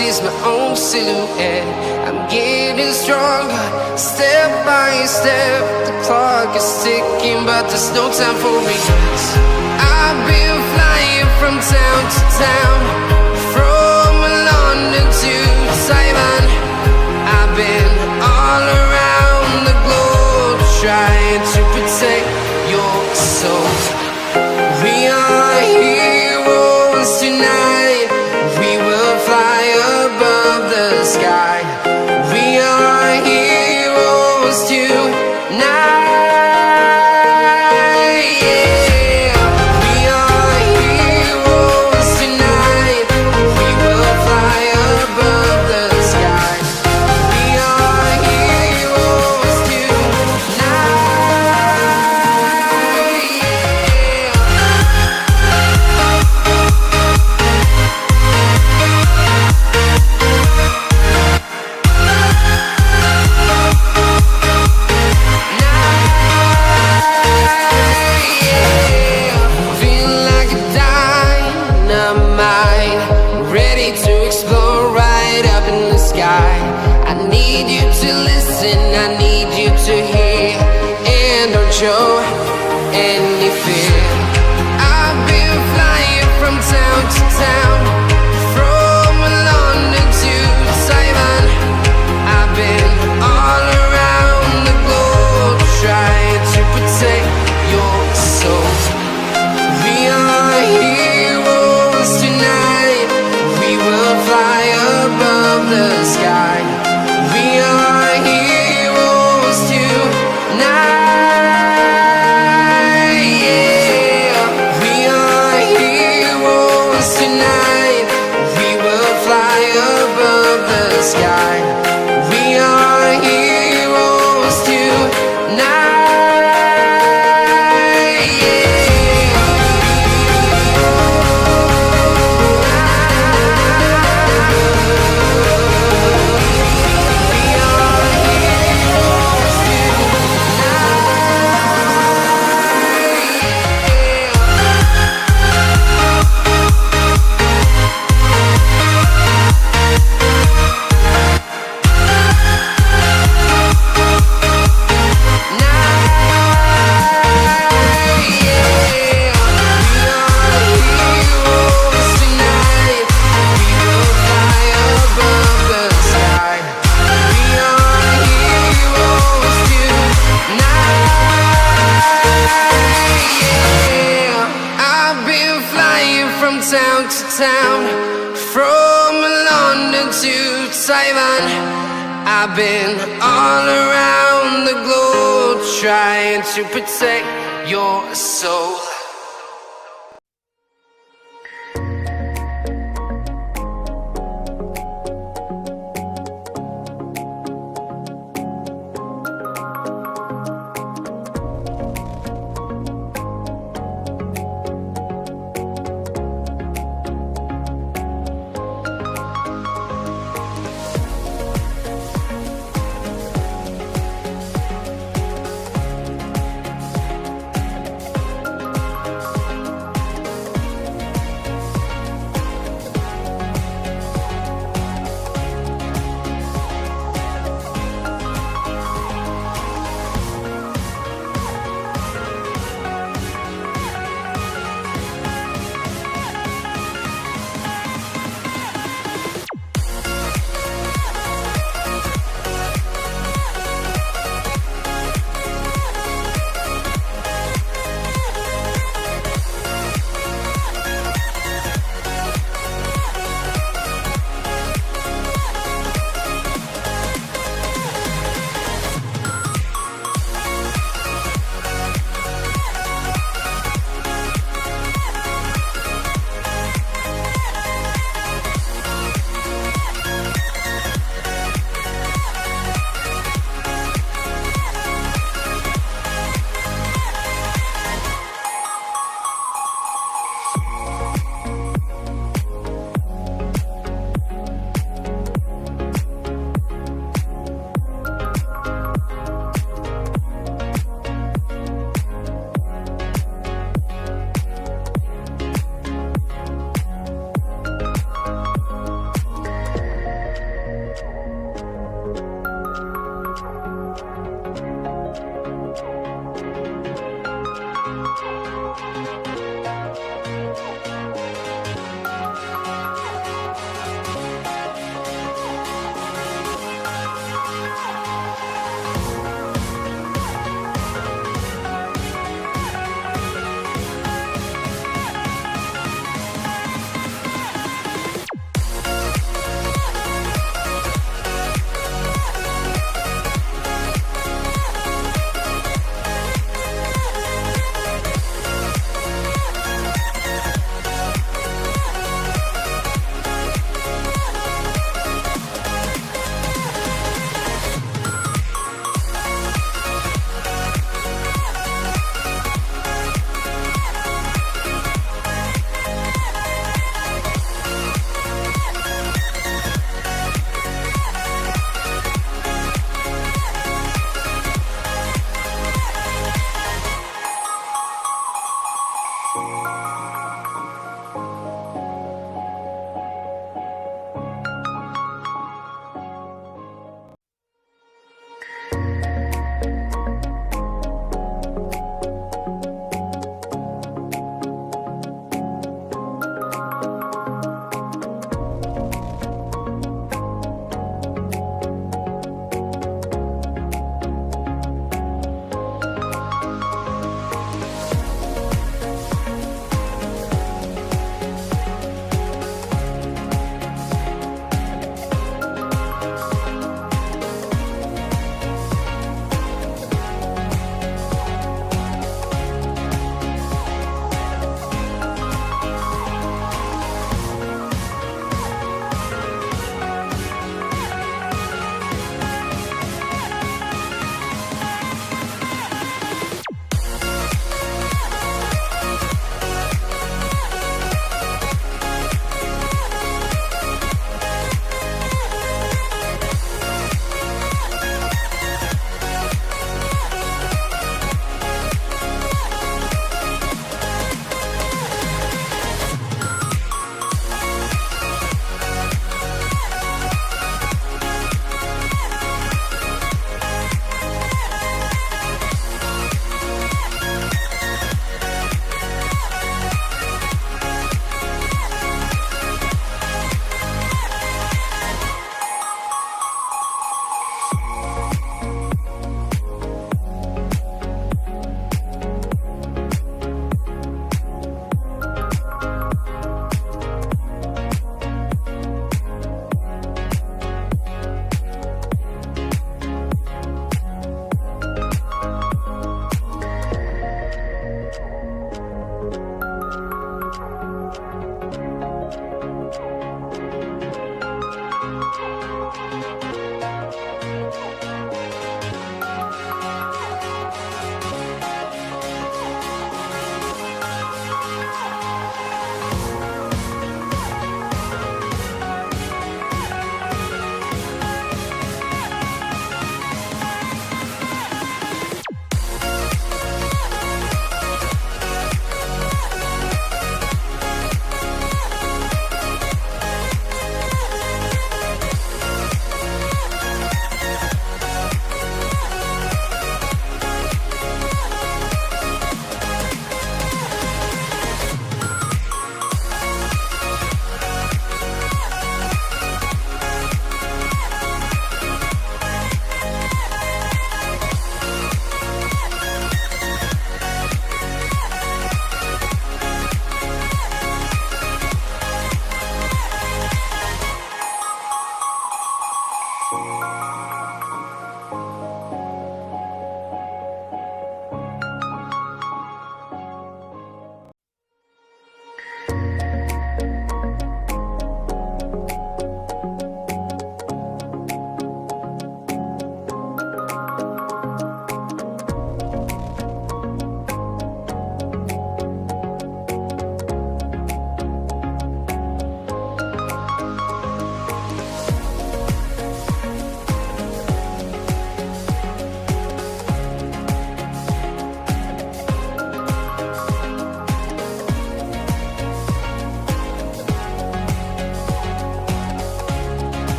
is my own silhouette. I'm getting stronger, step by step. The clock is ticking, but there's no time for me. I've been flying from town to town, from London to Taiwan. I've been all around the globe, trying to protect your soul. We are heroes tonight. We will fly above the sky. We are heroes tonight. Yeah. We are heroes tonight. We will fly above the sky. We are heroes tonight. Feeling like a dynamite, ready to explode right up in the sky. I need you to listen, I need you to hear, and don't show any fear. I've been flying from town to town, from London to Taiwan. I've been all around the globe, trying to protect your soul. We are heroes tonight. We will fly above the sky. We are heroes tonight. Yeah. We are heroes tonight. We will fly above the sky. We are heroes tonight. Town to town, from London to Taiwan. I've been all around the globe, trying to protect your soul.